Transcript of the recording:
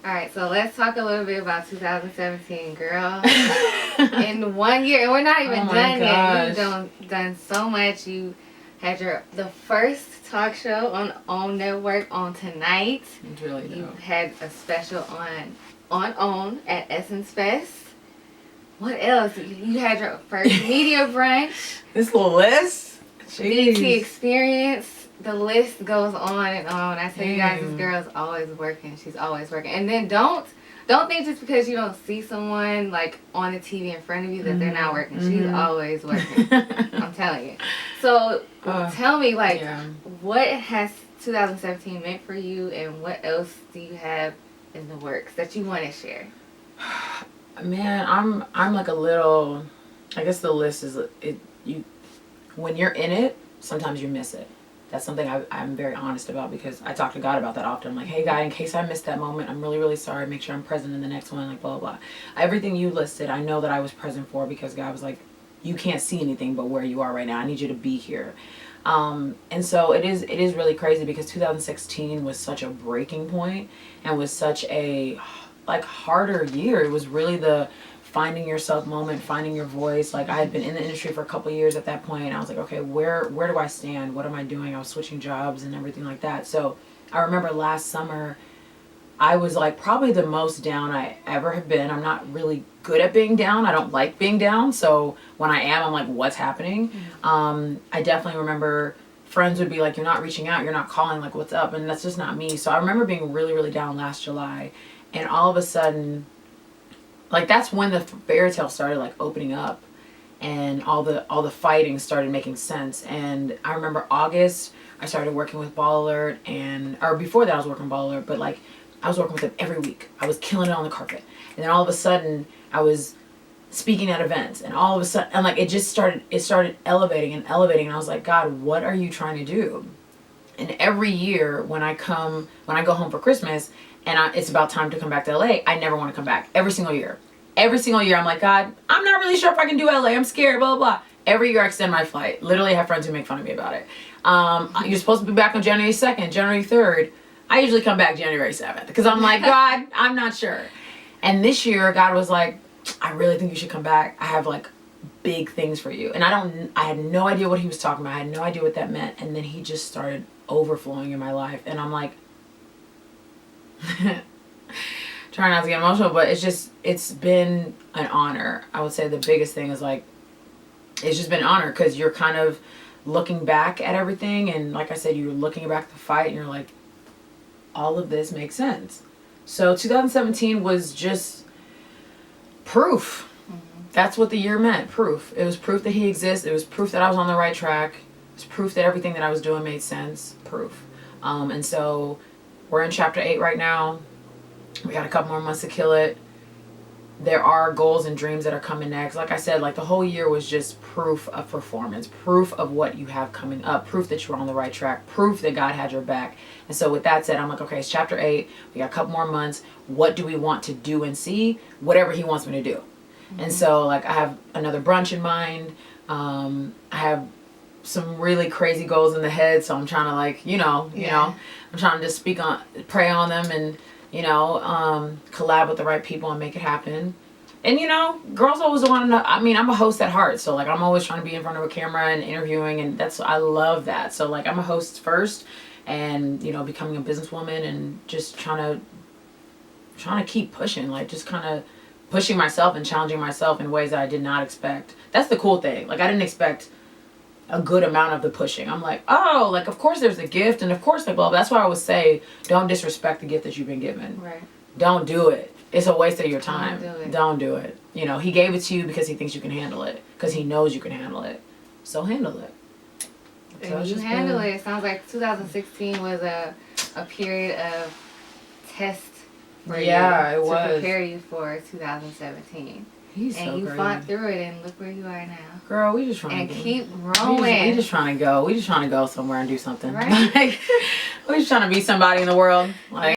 All right, so let's talk a little bit about 2017, girl. In 1 year, and we're not even done yet. You've done so much. You had the first talk show on OWN Network on tonight. It's really dope. You had a special on OWN at Essence Fest. What else? You had your first media brunch. This little list? Jeez. BT Experience. The list goes on and on. I tell you guys, this girl is always working. She's always working. And then don't think just because you don't see someone like on the TV in front of you that they're not working. She's always working. I'm telling you. So tell me, like, what has 2017 meant for you, and what else do you have in the works that you want to share? Man, I'm like a little. I guess the list is you. When you're in it, sometimes you miss it. That's something I'm very honest about, because I talk to God about that often. I'm like, hey, God, in case I missed that moment, I'm really, really sorry. Make sure I'm present in the next one, like, blah, blah, blah. Everything you listed, I know that I was present for, because God was like, you can't see anything but where you are right now. I need you to be here. And so it is really crazy, because 2016 was such a breaking point and was such a, like, harder year. It was really the finding yourself moment, finding your voice. Like, I had been in the industry for a couple of years at that point, and I was like, okay, where do I stand? What am I doing? I was switching jobs and everything like that. So I remember last summer, I was like probably the most down I ever have been. I'm not really good at being down. I don't like being down. So when I am, I'm like, what's happening? I definitely remember friends would be like, you're not reaching out, you're not calling, like, what's up? And that's just not me. So I remember being really, really down last July, and all of a sudden, like, that's when the fairy tale started, like, opening up, and all the fighting started making sense. And I remember August, I started working with Ball Alert, or before that I was working with Ball Alert, but, like, I was working with them every week. I was killing it on the carpet. And then all of a sudden, I was speaking at events, and all of a sudden, and, like, it started elevating, and I was like, God, what are you trying to do? And every year when I go home for Christmas, and it's about time to come back to LA, I never want to come back. Every single year, I'm like, God, I'm not really sure if I can do LA. I'm scared, blah, blah, blah. Every year I extend my flight. Literally, I have friends who make fun of me about it. You're supposed to be back on January 2nd, January 3rd. I usually come back January 7th, because I'm like, God, I'm not sure. And this year, God was like, I really think you should come back. I have, like, big things for you. And I had no idea what he was talking about. I had no idea what that meant. And then he just started overflowing in my life. And I'm like, trying not to get emotional, but it's been an honor. I would say the biggest thing is, like, it's just been an honor, because you're kind of looking back at everything, and like I said, you're looking back at the fight, and you're like, all of this makes sense. So 2017 was just proof. That's what the year meant. Proof. It was proof that he exists. It was proof that I was on the right track. It was proof that everything that I was doing made sense. Proof. And so we're in chapter 8 right now. We got a couple more months to kill it. There are goals and dreams that are coming next. Like I said, like, the whole year was just proof of performance, proof of what you have coming up, proof that you're on the right track, proof that God had your back. And so with that said, I'm like, okay, it's chapter 8. We got a couple more months. What do we want to do and see? Whatever he wants me to do. And so, like, I have another brunch in mind. I have some really crazy goals in the head. So I'm trying to, like, I'm trying to just pray on them, and, collab with the right people and make it happen. And, girls always want to know. I mean, I'm a host at heart. So, like, I'm always trying to be in front of a camera and interviewing. And I love that. So, like, I'm a host first, and, becoming a businesswoman, and just trying to keep pushing, like, just kind of pushing myself and challenging myself in ways that I did not expect. That's the cool thing. Like, I didn't expect a good amount of the pushing. I'm like, oh, like, of course there's a gift, and of course, like, well, that's why I always say, don't disrespect the gift that you've been given. Right. Don't do it. It's a waste of your time. Don't do it. He gave it to you because he thinks you can handle it, because he knows you can handle it. So handle it. And you handle it. It sounds like 2016 was a period of test for you. Yeah, it was. To prepare you for 2017. He's so and you crazy. Fought through it, and look where you are now. Girl, we just trying and to keep rolling. We just trying to go. We just trying to go somewhere and do something. Right. Like, we just trying to be somebody in the world. Like.